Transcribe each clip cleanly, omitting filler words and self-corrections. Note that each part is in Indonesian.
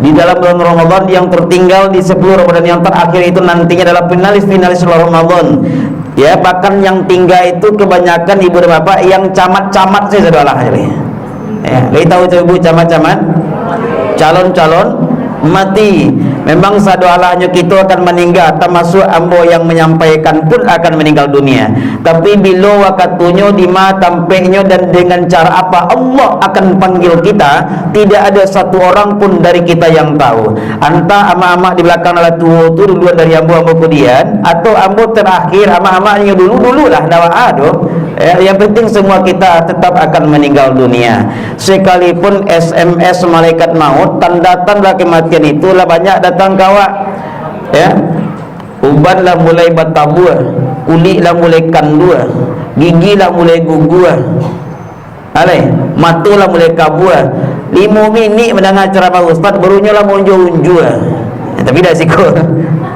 di dalam bulan Ramadan yang tertinggal di 10 Ramadan yang terakhir itu nantinya adalah finalis Ramadan. Ya, bahkan yang tinggal itu kebanyakan ibu dan bapak yang camat-camat saja adalah ya, kita tahu ibu camat-camat calon-calon mati. Memang sadoalahnya kita akan meninggal, termasuk ambo yang menyampaikan pun akan meninggal dunia. Tapi bila waktunya di mana tampaknya dan dengan cara apa Allah akan panggil kita, tidak ada satu orang pun dari kita yang tahu. Entah ama-ama di belakang adalah tua tu duluan dari ambo kemudian, atau ambo terakhir ama-amanya dululah dawa ado. Yang penting semua kita tetap akan meninggal dunia. Sekalipun SMS malaikat maut, tanda-tanda kematian itulah banyak datang kawak. Ya, uban lah mulai batabua, kulit lah mulai kandua, gigi lah mulai gugua, mata lah mulai kabua. 5 minit mendengar ceramah ustaz, barunya lah unjua-unjua. Tapi dah sikut.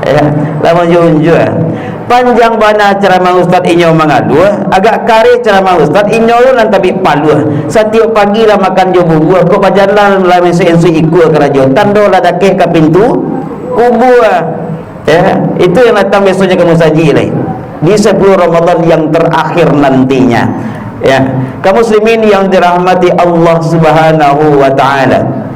Ya, lah unjua-unjua. Panjang bana ceramah ustaz inyo mangadua, agak kare ceramah ustaz inyo lan tapi palua. Setiap pagi lah makan jo bubuh, kok pajanlan lah mensu ikut kerajo. Tando lah dakeh ke pintu kubur. Ya, itu yang datang besoknya kamu saji lain. Di 10 Ramadan yang terakhir nantinya. Ya, kaum muslimin yang dirahmati Allah Subhanahu wa taala.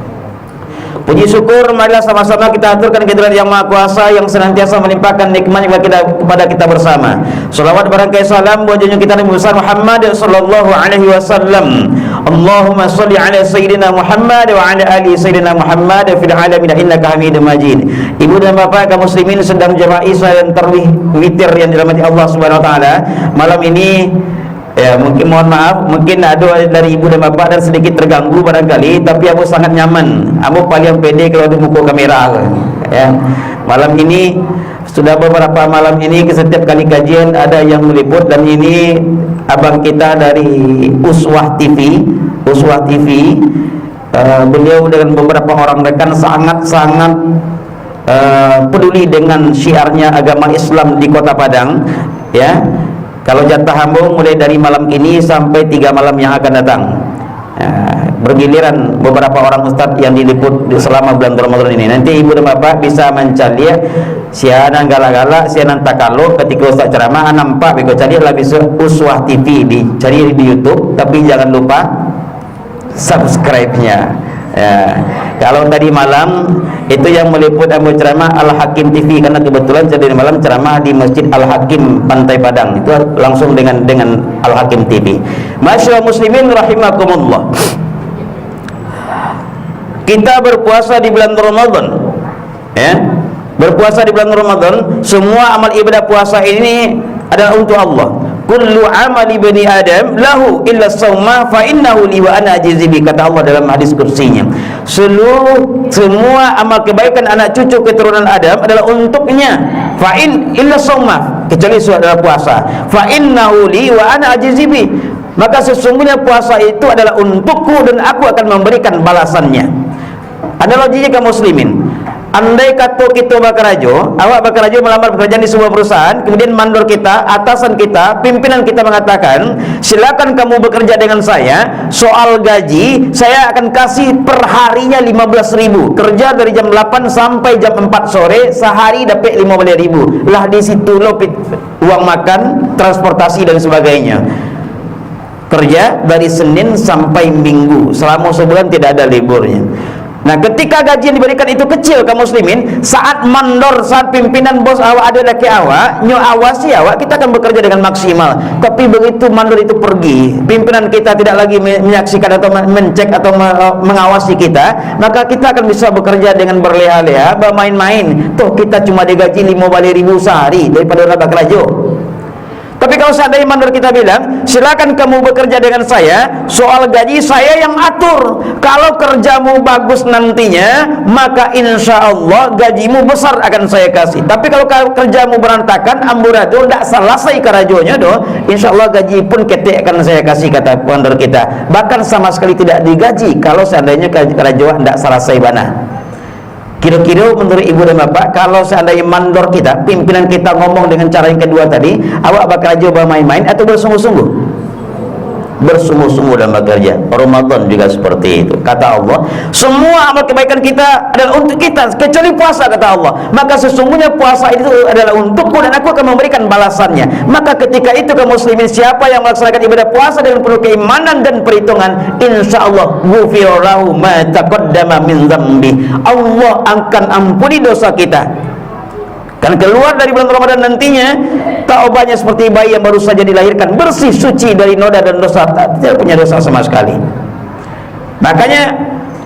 Puji syukur marilah sama-sama kita aturkan kehadirat Yang Maha Kuasa yang senantiasa melimpahkan nikmat kepada kita bersama. Salawat barangkali salam buat junjungan kita Nabi besar Muhammad sallallahu alaihi wasallam. Allahumma shalli ala sayyidina Muhammad wa ala ali sayyidina Muhammad fil alamin innaka Hamidum Majid. Ibu dan bapak kaum muslimin sedang jamaah Isya dan tarawih witir yang dirahmati Allah Subhanahu wa taala. Malam ini ya, mungkin mohon maaf, mungkin ada dari ibu dan bapak dan sedikit terganggu barangkali, tapi aku sangat nyaman. Aku paling pede kalau di muka kamera. Ya, malam ini sudah beberapa malam ini setiap kali kajian ada yang meliput, dan ini abang kita dari Uswah TV. Beliau dengan beberapa orang rekan sangat-sangat peduli dengan syiarnya agama Islam di Kota Padang. Ya. Kalau jatah hambung mulai dari malam ini sampai 3 malam yang akan datang. Ya, bergiliran beberapa orang ustadz yang diliput selama bulan Ramadan ini. Nanti ibu dan bapak bisa mencari siaran galak-galak, siaran takaluk ketika ustadz ceramah nampak bego cari lah bisa Uswah TV, dicari di YouTube, tapi jangan lupa subscribe-nya. Ya, kalau tadi malam itu yang meliput ambil ceramah Al-Hakim TV, karena kebetulan tadi malam ceramah di Masjid Al-Hakim Pantai Padang, itu langsung dengan Al-Hakim TV. Masyaallah muslimin rahimakumullah. Kita berpuasa di bulan Ramadan. Ya. Berpuasa di bulan Ramadan, semua amal ibadah puasa ini adalah untuk Allah. Kullu amali bani Adam lahu illa shauma fa innahu li wa ana ajizi bi, kata Allah dalam hadis kursinya. Semua amal kebaikan anak cucu keturunan Adam adalah untuknya. Fa in illa shauma, kecuali adalah puasa. Fa innahu li wa ana ajizi bi, maka sesungguhnya puasa itu adalah untukku dan aku akan memberikan balasannya. Analoginya kaum muslimin, andai kata kita awak bakarajo melamar pekerjaan di sebuah perusahaan, kemudian mandor kita, atasan kita, pimpinan kita mengatakan, silakan kamu bekerja dengan saya, soal gaji saya akan kasih per harinya 15.000, kerja dari jam 8 sampai jam 4 sore, sehari dapat 15.000 lah, di situ lo uang makan, transportasi dan sebagainya. Kerja dari Senin sampai Minggu, selama sebulan tidak ada liburnya. Nah, ketika gaji yang diberikan itu kecil kaum muslimin, saat mandor, saat pimpinan bos awak ada laki awak, nyo awasi awak, kita akan bekerja dengan maksimal. Tapi begitu mandor itu pergi, pimpinan kita tidak lagi menyaksikan atau mencek atau mengawasi kita, maka kita akan bisa bekerja dengan berleha-leha, bermain-main. Toh kita cuma digaji 15.000 sehari daripada orang bekerja. Tapi kalau seandainya mandor kita bilang, silakan kamu bekerja dengan saya, soal gaji saya yang atur. Kalau kerjamu bagus nantinya, maka insya Allah gajimu besar akan saya kasih. Tapi kalau kerjamu berantakan, amburadul, tidak selesai kerajonya doh, insya Allah gaji pun ketik akan saya kasih, kata mandor kita. Bahkan sama sekali tidak digaji kalau seandainya kerajoan tidak selesai bana. Kira-kira menurut ibu dan bapak, kalau seandainya mandor kita, pimpinan kita ngomong dengan cara yang kedua tadi, awak bakal aja bermain-main atau bersungguh-sungguh? bersungguh-sungguh dalam bekerja. Ramadan juga seperti itu. Kata Allah, semua amal kebaikan kita adalah untuk kita kecuali puasa, kata Allah. Maka sesungguhnya puasa itu adalah untukku dan aku akan memberikan balasannya. Maka ketika itu kaum muslimin, siapa yang melaksanakan ibadah puasa dengan penuh keimanan dan perhitungan, insyaallah ghufira lahu ma taqaddama min dzambi. Allah akan ampuni dosa kita. Kan keluar dari bulan Ramadan nantinya taubatnya seperti bayi yang baru saja dilahirkan, bersih suci dari noda dan dosa, tidak punya dosa sama sekali. Makanya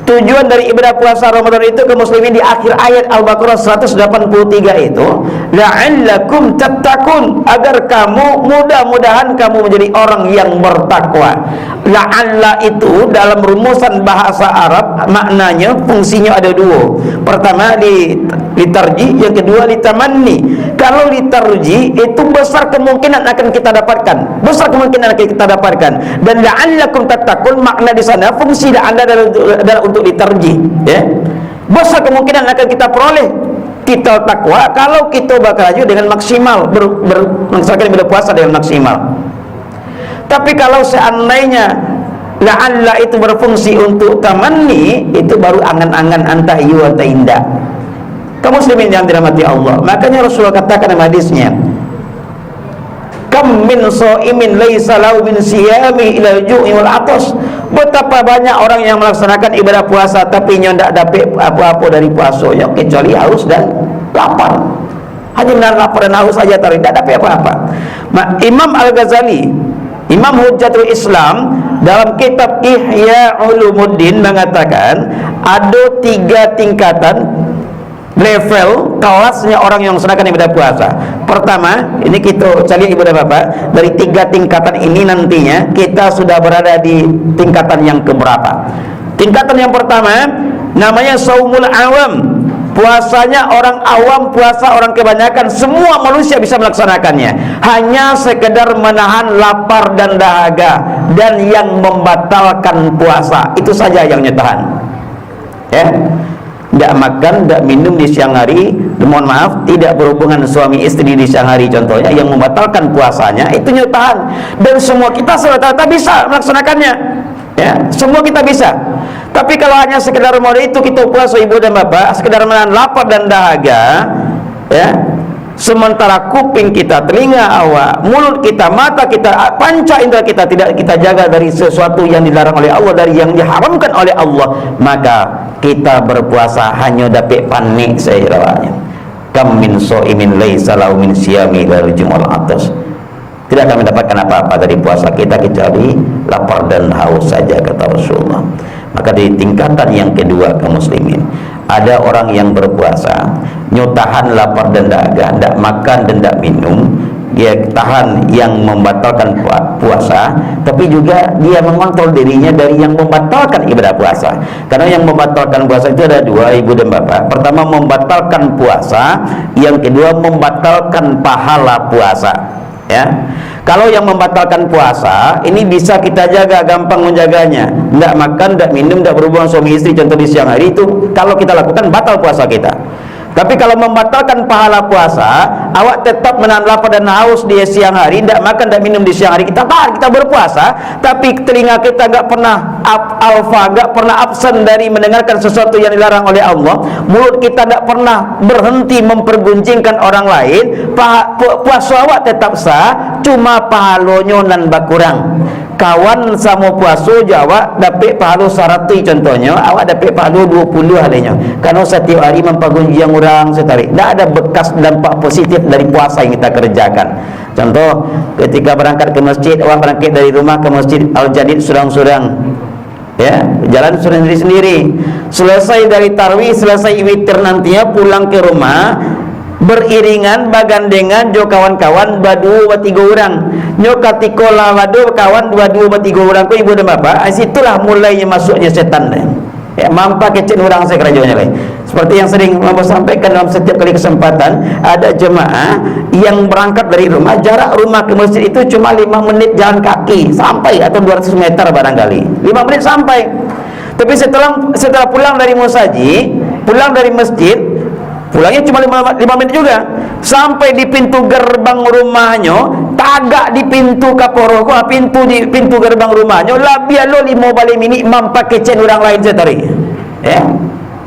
tujuan dari ibadah puasa Ramadan itu kaum muslimin di akhir ayat Al-Baqarah 183 itu, la'allakum tattaqun, agar kamu mudah-mudahan kamu menjadi orang yang bertakwa. La'alla itu dalam rumusan bahasa Arab maknanya fungsinya ada dua. Pertama litarji, yang kedua litamanni. Kalau litarji itu besar kemungkinan akan kita dapatkan, besar kemungkinan akan kita dapatkan. Dan la'allakum tattaqun, makna di sana fungsi la'alla adalah untuk litarji, ya. Besar kemungkinan akan kita peroleh kita takwa kalau kita bekerja dengan maksimal, melaksanakan ibadah puasa dengan maksimal. Tapi kalau seandainya la'alla itu berfungsi untuk tamanni, itu baru angan-angan anta iya atau indah. Kaum muslimin yang dirahmati Allah, makanya Rasulullah katakan dalam hadisnya, kam min shaimin laisa lahu min siyami ila ju'i wal atas. Betapa banyak orang yang melaksanakan ibadah puasa tapi nya tidak dapat apa-apa dari puasanya kecuali haus dan lapar. Hanya menahan lapar dan haus saja, tidak dapat apa-apa. Imam Al-Ghazali, Imam Hujjatul Islam, dalam kitab Ihya Ulumuddin mengatakan ada 3 tingkatan level kelasnya orang yang melaksanakan ibadah puasa. Pertama, ini kita cari ibadah Bapak, dari 3 tingkatan ini nantinya kita sudah berada di tingkatan yang keberapa? Tingkatan yang pertama namanya saumul awam. Puasanya orang awam, puasa orang kebanyakan, semua manusia bisa melaksanakannya. Hanya sekedar menahan lapar dan dahaga, dan yang membatalkan puasa itu saja yang nyetahan, ya. Tidak makan, tidak minum di siang hari, mohon maaf, tidak berhubungan suami istri di siang hari contohnya, yang membatalkan puasanya itu nyetahan. Dan semua kita rata-rata bisa melaksanakannya, ya, semua kita bisa. Tapi kalau hanya sekedar modal itu kita puasa ibu dan bapak, sekedar menahan lapar dan dahaga, ya, sementara kuping kita, telinga awak, mulut kita, mata kita, panca indera kita tidak kita jaga dari sesuatu yang dilarang oleh Allah, dari yang diharamkan oleh Allah, maka kita berpuasa hanya dapat panik seirawanya. Kam min shaimin laisa lahu min siyami ila jumal atas. Tidak akan mendapatkan apa-apa dari puasa kita kecuali lapar dan haus saja, kata Rasulullah. Maka di tingkatan yang kedua kaum muslimin, ada orang yang berpuasa nyutahan lapar dan dahaga, tidak makan dan tidak minum, dia tahan yang membatalkan puasa, tapi juga dia mengontrol dirinya dari yang membatalkan ibadah puasa. Karena yang membatalkan puasa itu ada 2, ibu dan bapak. Pertama membatalkan puasa, yang kedua membatalkan pahala puasa, ya. Kalau yang membatalkan puasa ini bisa kita jaga, gampang menjaganya. Tidak makan, tidak minum, tidak berhubungan suami istri contoh di siang hari, itu kalau kita lakukan batal puasa kita. Tapi kalau membatalkan pahala puasa, awak tetap menahan lapar dan haus di siang hari, tidak makan, tidak minum di siang hari, kita tahan, kita berpuasa, tapi telinga kita nggak pernah nggak pernah absen dari mendengarkan sesuatu yang dilarang oleh Allah, mulut kita tidak pernah berhenti memperguncingkan orang lain, puasa awak tetap sah, cuma pahalonyo nan bakurang. Kawan sama puasa Jawa dapat pahala 100 contohnya, awak dapat pahala 20 halnya. Karena setiap hari mempergunjing orang setarik. Tidak ada bekas dampak positif dari puasa yang kita kerjakan. Contoh, ketika berangkat ke masjid, awak berangkat dari rumah ke masjid Al-Jadid surang-surang, ya, jalan sendiri-sendiri. Selesai dari tarawih, selesai witir nantinya pulang ke rumah, beriringan bagandengan jo kawan-kawan 2-3 orang, nyo katikola wadu kawan 2-3 orang ko ibu dan bapak. Situlah mulainya masuknya setan, ya, mampa kecil orang saya kerajanya. Seperti yang sering Bapak sampaikan dalam setiap kali kesempatan, ada jemaah yang berangkat dari rumah, jarak rumah ke masjid itu cuma 5 menit jalan kaki sampai, atau 200 meter barangkali 5 menit sampai. Tapi setelah pulang dari musaji, pulang dari masjid, Pulangnya cuma 5 menit juga. Sampai di pintu gerbang rumahnya, tagak di pintu kaporo ko, di pintu gerbang rumahnya, labialo 5 balik minit mampake cen orang lain saya tarik. Ya.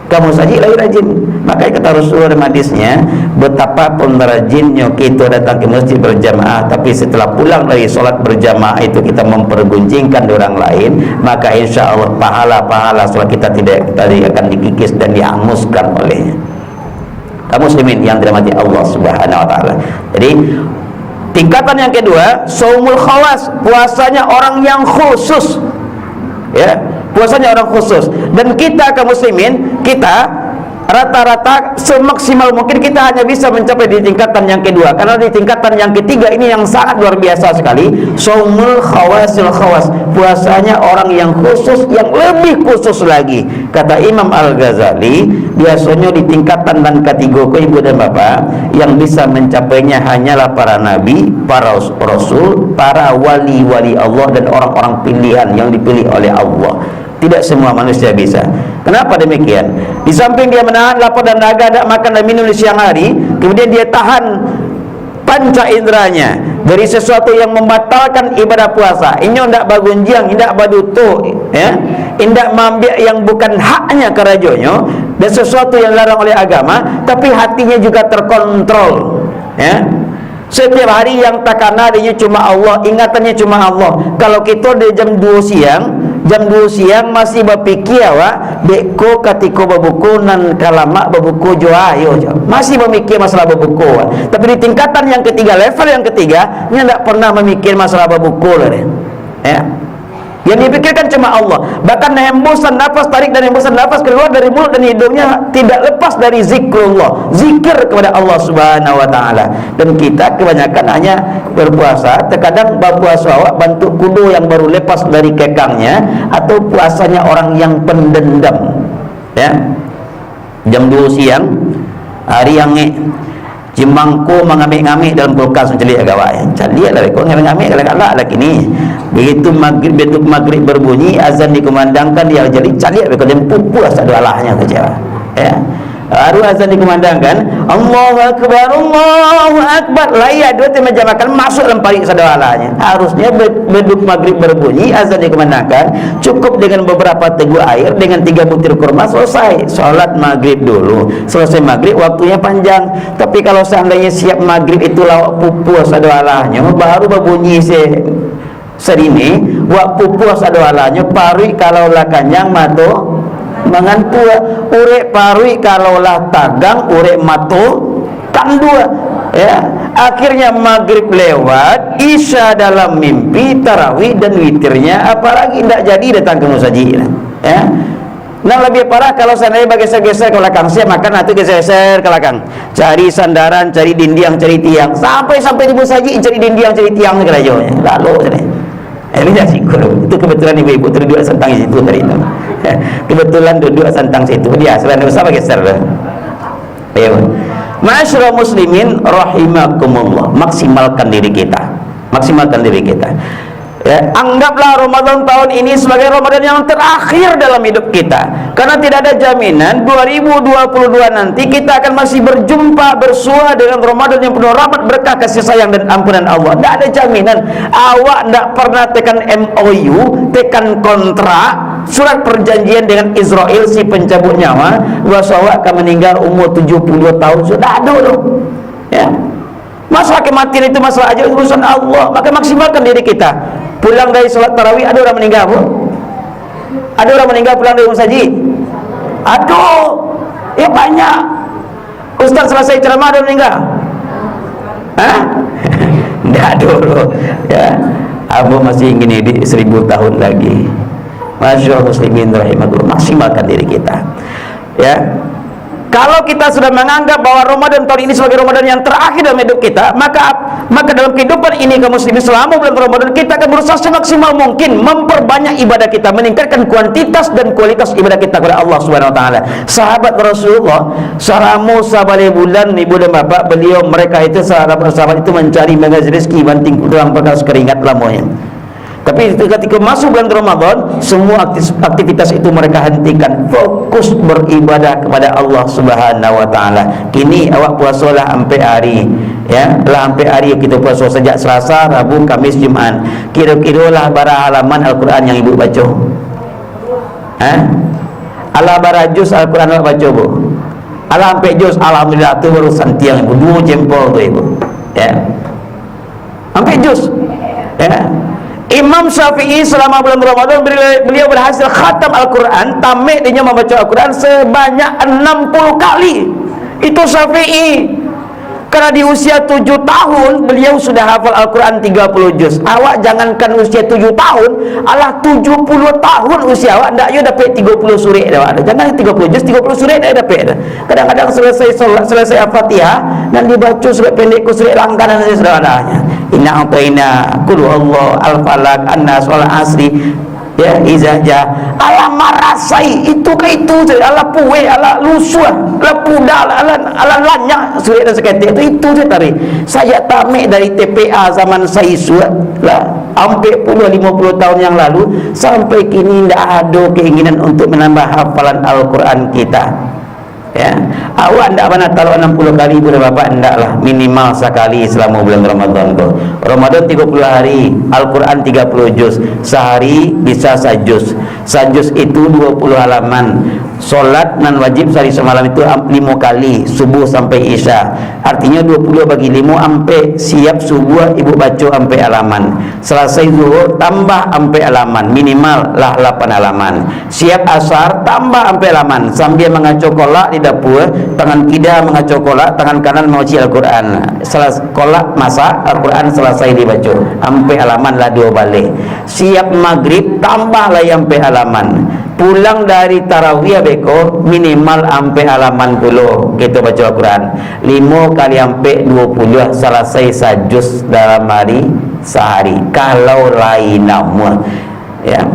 Kamu saja lagi rajin. Makanya kata Rasulullah dalam hadisnya, betapapun rajinnya kita datang ke masjid berjamaah, tapi setelah pulang dari solat berjamaah itu kita memperguncingkan orang lain, maka insya Allah pahala-pahala solat kita tidak akan dikikis dan dihanguskan olehnya. Kaum muslimin yang dirahmati Allah Subhanahu wa taala. Jadi tingkatan yang kedua, shaumul khawas, puasanya orang yang khusus. Ya, puasanya orang khusus. Dan kita kaum muslimin, kita rata-rata semaksimal mungkin kita hanya bisa mencapai di tingkatan yang kedua, karena di tingkatan yang ketiga ini yang sangat luar biasa sekali, shaumul khawasil khawas, puasanya orang yang khusus, yang lebih khusus lagi. Kata Imam Al-Ghazali, biasanya di tingkatan dan kategori ibu dan bapak yang bisa mencapainya hanyalah para nabi, para rasul, para wali-wali Allah dan orang-orang pilihan yang dipilih oleh Allah. Tidak semua manusia bisa. Kenapa demikian? Di samping dia menahan lapar dan dahaga, tidak makan dan minum di siang hari, kemudian dia tahan panca inderanya dari sesuatu yang membatalkan ibadah puasa. Ini tidak bagunjiang, tidak baduto, ya, tidak mambiak yang bukan haknya kerajonyo, dan sesuatu yang dilarang oleh agama, tapi hatinya juga terkontrol, ya. Setiap hari yang takana dia cuma Allah, ingatannya cuma Allah. Kalau kita di jam 2 siang masih berpikir awak deko katiko babuku nan kalama babuku joayo, masih memikir masalah babuku. Tapi di tingkatan yang ketiga, level yang ketiga, dia tidak pernah memikir masalah babuku lah, ya. Yang dipikirkan cuma Allah. Bahkan hembusan nafas tarik dan hembusan nafas keluar dari mulut dan hidungnya tidak lepas dari zikrullah, zikir kepada Allah Subhanahu wa taala. Dan kita kebanyakan hanya berpuasa, terkadang berpuasa awak bantu kudu yang baru lepas dari kekangnya, atau puasanya orang yang pendendam, ya. Jam 2 siang hari yang Jemangku mengamik-ngamik dalam kulkas menceli agawai. Cali lah kau ngamik-ngamik kalau lagi ni. Begitu maghrib berbunyi, azan dikumandangkan, dia jadi cali kau jam puas ada alahnya saja. Ya. Baru azan dikumandangkan, Allahu Akbar, Allahu Akbar. Layak dua tema jamakan masuk dalam parik sadawalanya. Harusnya beduk maghrib berbunyi, azan dikumandangkan, cukup dengan beberapa teguk air, dengan 3 butir kurma selesai. Salat maghrib dulu. Selesai maghrib waktunya panjang. Tapi kalau seandainya siap maghrib itu lawak pupus sadawalanya, baru berbunyi serini, wak pupus sadawalanya, parik kalau lah kanyang mato mangantua, urek parui kalaulah tagang, urek mato kan dua, ya. Akhirnya maghrib lewat, isya dalam mimpi, tarawih dan witirnya, apalagi tidak jadi datang ke musajid, ya. Nah lebih parah kalau seandainya bergeser-geser ke belakang, siap makan atau geser-geser ke belakang, cari sandaran, cari dinding, cari tiang, sampai di musajid cari dinding, cari tiang segala lalu ini jadi itu kebetulan ibu-ibu terduduk santang situ tadi itu. Kebetulan duduk santang situ, dia selain usah geser. Ayo. Ma'asyiral muslimin rahimakumullah, maksimalkan diri kita. Maksimalkan diri kita. Ya, anggaplah Ramadan tahun ini sebagai Ramadan yang terakhir dalam hidup kita, karena tidak ada jaminan 2022 nanti kita akan masih berjumpa bersua dengan Ramadan yang penuh rahmat, berkah, kasih sayang dan ampunan Allah. Tidak ada jaminan. Awak tidak pernah tekan MOU, tekan kontrak, surat perjanjian dengan Israel si pencabut nyawa, bahwa awak akan meninggal umur 72 tahun. Sudah ada loh, ya. Masalah kematian itu masalah aja urusan Allah. Maka maksimalkan diri kita. Pulang dari sholat tarawih, ada orang meninggal, Bu? Ada orang meninggal pulang dari musajid? Aduh, ya banyak. Ustaz selesai ceramah ada meninggal? Hah? Tidak dulu, ya. Abu masih ingin hidup 1000 tahun lagi. Masyaallah muslimin rahimahullah, maksimalkan diri kita, ya. Kalau kita sudah menganggap bahwa Ramadan tahun ini sebagai Ramadan yang terakhir dalam hidup kita, maka dalam kehidupan ini kaum muslimin selama bulan Ramadan kita akan berusaha semaksimal mungkin memperbanyak ibadah kita, meningkatkan kuantitas dan kualitas ibadah kita kepada Allah Subhanahu wa taala. Sahabat Rasulullah, saramu sabale bulan ibu dan bapak mereka itu sahabat itu mencari mengajar rezeki banting dalam bekas keringat lamanya. Tapi ketika masuk bulan Ramadan, semua aktivitas itu mereka hentikan, fokus beribadah kepada Allah Subhanahu wa taala. Kini awak puasalah sampai hari, ya, lah sampai hari kita puasa sejak Selasa, Rabu, Kamis, Jumaat. Kira-kira lah bara halaman Al-Quran yang ibu baca. Ala bara juz Al-Quran awak baca, Bu. Ala sampai juz, alhamdulillah tu baru santiang ibu, 2 jempol tu ibu. Ya. Sampai juz. Ya. Imam Syafi'i selama bulan Ramadan beliau berhasil khatam Al-Quran, tamat dia membaca Al-Quran sebanyak 60 kali. Itu Syafi'i. Karena di usia 7 tahun beliau sudah hafal Al-Quran 30 juz. Awak jangankan usia 7 tahun, alah 70 tahun usia awak ndak yo dapat 30 surat dah ada. Jangan 30 juz, 30 surat dah dapat dah. Kadang-kadang selesai solat, selesai Al-Fatihah dan dibaca surat pendek ku surat langganan saja sudah adanya. Inna a'tayna qul huwallahu al-falaq an-nas wal asri, ya, izah ja ala marasai itu ke itu saja, ala puwe, ala lusuh, ala pudal, ala lanyak surat dan seketik itu saya tarik. Saya tamat dari TPA zaman saya surat lah hampir 50 tahun yang lalu sampai kini tidak ada keinginan untuk menambah hafalan Al-Quran kita. Ya, awak ndak pernah taruh 60 kali ibu dan bapak, ndaklah, minimal sekali selama bulan Ramadan tu. Ramadan 30 hari, Al-Quran 30 juz, sehari bisa sajuz. Sajuz itu 20 halaman. Solat nan wajib sehari semalam itu 5 kali, subuh sampai isya. Artinya 20 bagi 5 sampai siap subuh ibu baca sampai halaman. Selesai zuhur tambah sampai halaman, minimal lah 8 halaman. Siap asar tambah sampai halaman sambil mengacau kolak di dapur, tangan kiri mengacau kolak, tangan kanan menguci Al-Quran. Selesai kolak masak, Al-Quran selesai dibaca sampai halaman lah 2 balik. Siap maghrib tambah lah sampai halaman. Pulang dari tarawih beko minimal sampai halaman 10 kita baca Al-Quran. 5 kali sampai 20 selesai sajus dalam hari sehari. Kalau lain nama, ya,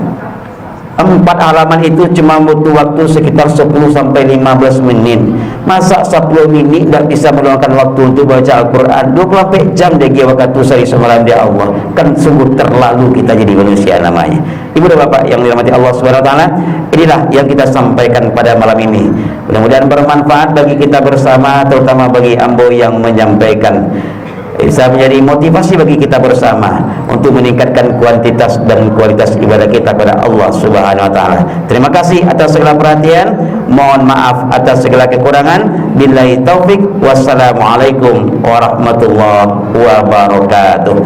4 halaman itu cuma butuh waktu sekitar 10 sampai 15 menit. Masa 10 minit tak bisa meluangkan waktu untuk baca Al-Quran 24 jam dia waktu sehari semalam dia Allah. Kan sungguh terlalu kita jadi manusia namanya. Ibu dan bapak yang dirahmati Allah Subhanahu wa taala, inilah yang kita sampaikan pada malam ini. Mudah-mudahan bermanfaat bagi kita bersama, terutama bagi ambo yang menyampaikan. Bisa menjadi motivasi bagi kita bersama untuk meningkatkan kuantitas dan kualitas ibadah kita kepada Allah Subhanahu wa taala. Terima kasih atas segala perhatian, mohon maaf atas segala kekurangan. Billahi taufik, wassalamualaikum warahmatullahi wabarakatuh.